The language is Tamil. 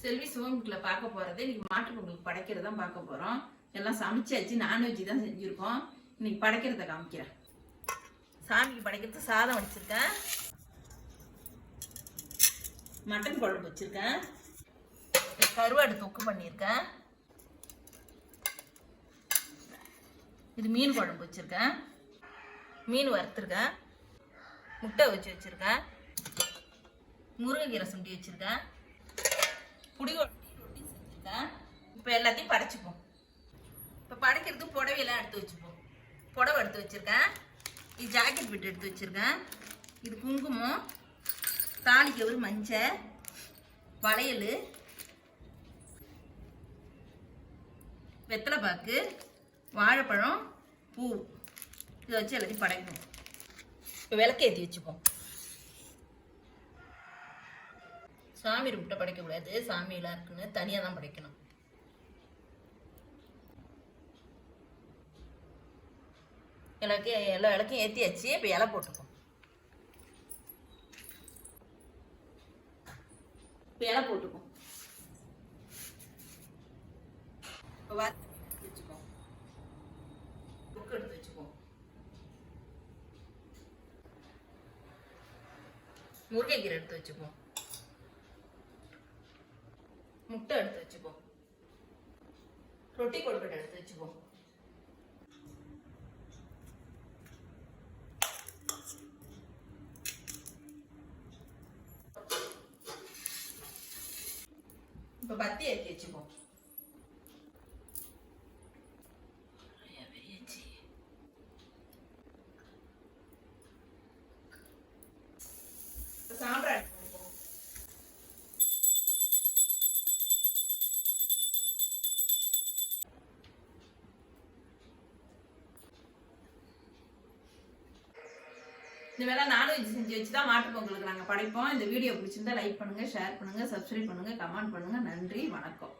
செல்வி சிவமுக்குள்ள பார்க்க போறது இன்னைக்கு மாட்டு பொங்கலுக்கு படைக்கிறத பார்க்க போறோம். எல்லாம் சமைச்சாச்சு, நான்வெஜ் தான் செஞ்சிருக்கோம். இன்னைக்கு படைக்கிறத காமிக்கிறேன். சாமிக்கு படைக்கிறது சாதம் வச்சிருக்கேன், மட்டன் குழம்பு வச்சிருக்கேன், கருவாடு தொக்கு பண்ணியிருக்கேன், இது மீன் குழம்பு வச்சிருக்கேன், மீன் வறுத்துருக்கேன், முட்டை வச்சிருக்கேன், முருங்கைக்கீரை சுண்டி வச்சிருக்கேன், புடி ரொட்டி செஞ்சுருக்கேன். இப்போ எல்லாத்தையும் படைச்சிப்போம். இப்போ படைக்கிறதுக்கு புடவையெல்லாம் எடுத்து வச்சுப்போம். புடவை எடுத்து வச்சுருக்கேன், இது ஜாக்கெட் பிட்டு எடுத்து வச்சுருக்கேன், இது குங்குமம், தாலிக்கவர், மஞ்சள், வளையல், வெத்தலை பாக்கு, வாழைப்பழம், பூ, இதை வச்சு எல்லாத்தையும் படைப்போம். இப்போ விளக்கேற்றி வச்சுப்போம். சாமி ரூம்கிட்ட படைக்கக்கூடாது, சாமியெல்லாம் இருக்குன்னு தனியாக தான் படைக்கணும். எல்லா விளக்கையும் ஏற்றியாச்சு. இப்போ இலை போட்டுப்போம். இப்போ இலை போட்டுப்போம். இப்போ வச்சுப்போம். புக்கு எடுத்து வச்சுப்போம். முருங்கைக்கீரை எடுத்து வச்சுப்போம். முட்டை எடுத்து வச்சுப்போம். ரொட்டி கொழுக்கட்டை எடுத்து வச்சுப்போம். இப்ப பத்தி ஏற்றி வச்சுப்போம். சாம்பிராணி இந்த வேலை நான்வெஜ் செஞ்சு வச்சு தான் மாட்டு பொங்கலுக்கு நாங்கள் படைப்போம். இந்த வீடியோ பிடிச்சிருந்தா லைக் பண்ணுங்க, ஷேர் பண்ணுங்க, சப்ஸ்கிரைப் பண்ணுங்க, கமெண்ட் பண்ணுங்க. நன்றி, வணக்கம்.